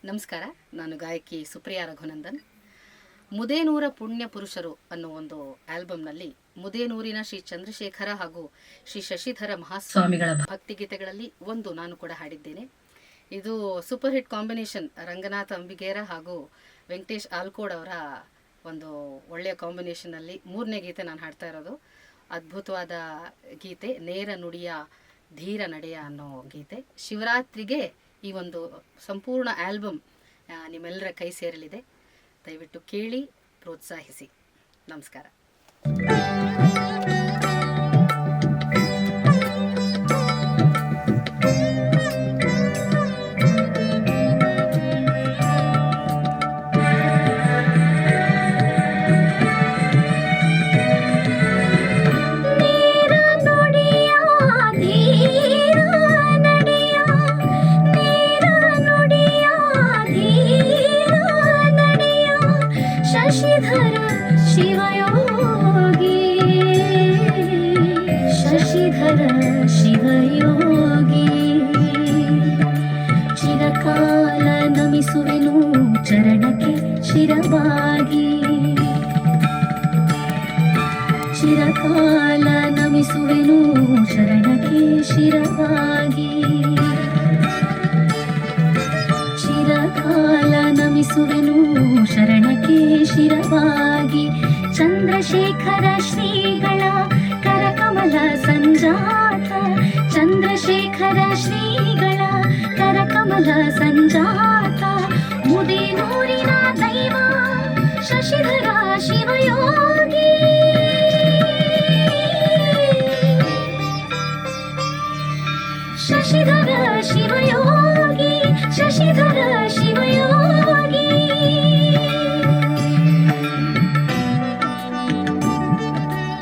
ನಮಸ್ಕಾರ. ನಾನು ಗಾಯಕಿ ಸುಪ್ರಿಯಾ ರಘುನಂದನ್. ಮುದೇನೂರ ಪುಣ್ಯ ಪುರುಷರು ಅನ್ನೋ ಒಂದು ಆಲ್ಬಮ್ನಲ್ಲಿ ಮುದೇನೂರಿನ ಶ್ರೀ ಚಂದ್ರಶೇಖರ ಹಾಗೂ ಶ್ರೀ ಶಶಿಧರ ಮಹಾಸ್ವಾಮಿಗಳ ಭಕ್ತಿಗೀತೆಗಳಲ್ಲಿ ಒಂದು ನಾನು ಕೂಡ ಹಾಡಿದ್ದೇನೆ. ಇದು super hit combination. Ranganath Ambigera ಹಾಗೂ ವೆಂಕಟೇಶ್ ಆಲ್ಕೋಡ್ ಅವರ ಒಂದು ಒಳ್ಳೆಯ ಕಾಂಬಿನೇಷನ್ನಲ್ಲಿ 3ನೇ ಗೀತೆ ನಾನು ಹಾಡ್ತಾ ಇರೋದು. ಅದ್ಭುತವಾದ ಗೀತೆ, ನೇರ ನುಡಿಯ ಧೀರ ನಡೆಯ ಅನ್ನೋ ಗೀತೆ. ಶಿವರಾತ್ರಿಗೆ ಈ ಒಂದು ಸಂಪೂರ್ಣ ಆಲ್ಬಮ್ ನಿಮ್ಮೆಲ್ಲರ ಕೈ ಸೇರಲಿದೆ. ದಯವಿಟ್ಟು ಕೇಳಿ, ಪ್ರೋತ್ಸಾಹಿಸಿ. ನಮಸ್ಕಾರ. ಶಶಿಧರ ಶಿವಯೋಗಿ, ಶಶಿಧರ ಶಿವಯೋಗಿ, ಚಿರಕಾಲ ನಮಿಸುವೆನು ಚರಣಕ್ಕೆ ಶಿರವಾಗಿ, ಚಿರಕಾಲ ನಮಿಸುವೆನು ಚರಣಕ್ಕೆ ಶಿರವಾಗಿ, ಚಿರಕಾಲ ನಮಿಸುವೆನು ಶರಣಕ್ಕೆ ಶಿರವಾಗಿ. ಚಂದ್ರಶೇಖರ ಶ್ರೀಗಳ ಕರಕಮಲ ಸಂಜಾತ, ಚಂದ್ರಶೇಖರ ಶ್ರೀಗಳ ಕರಕಮಲ ಸಂಜಾತ,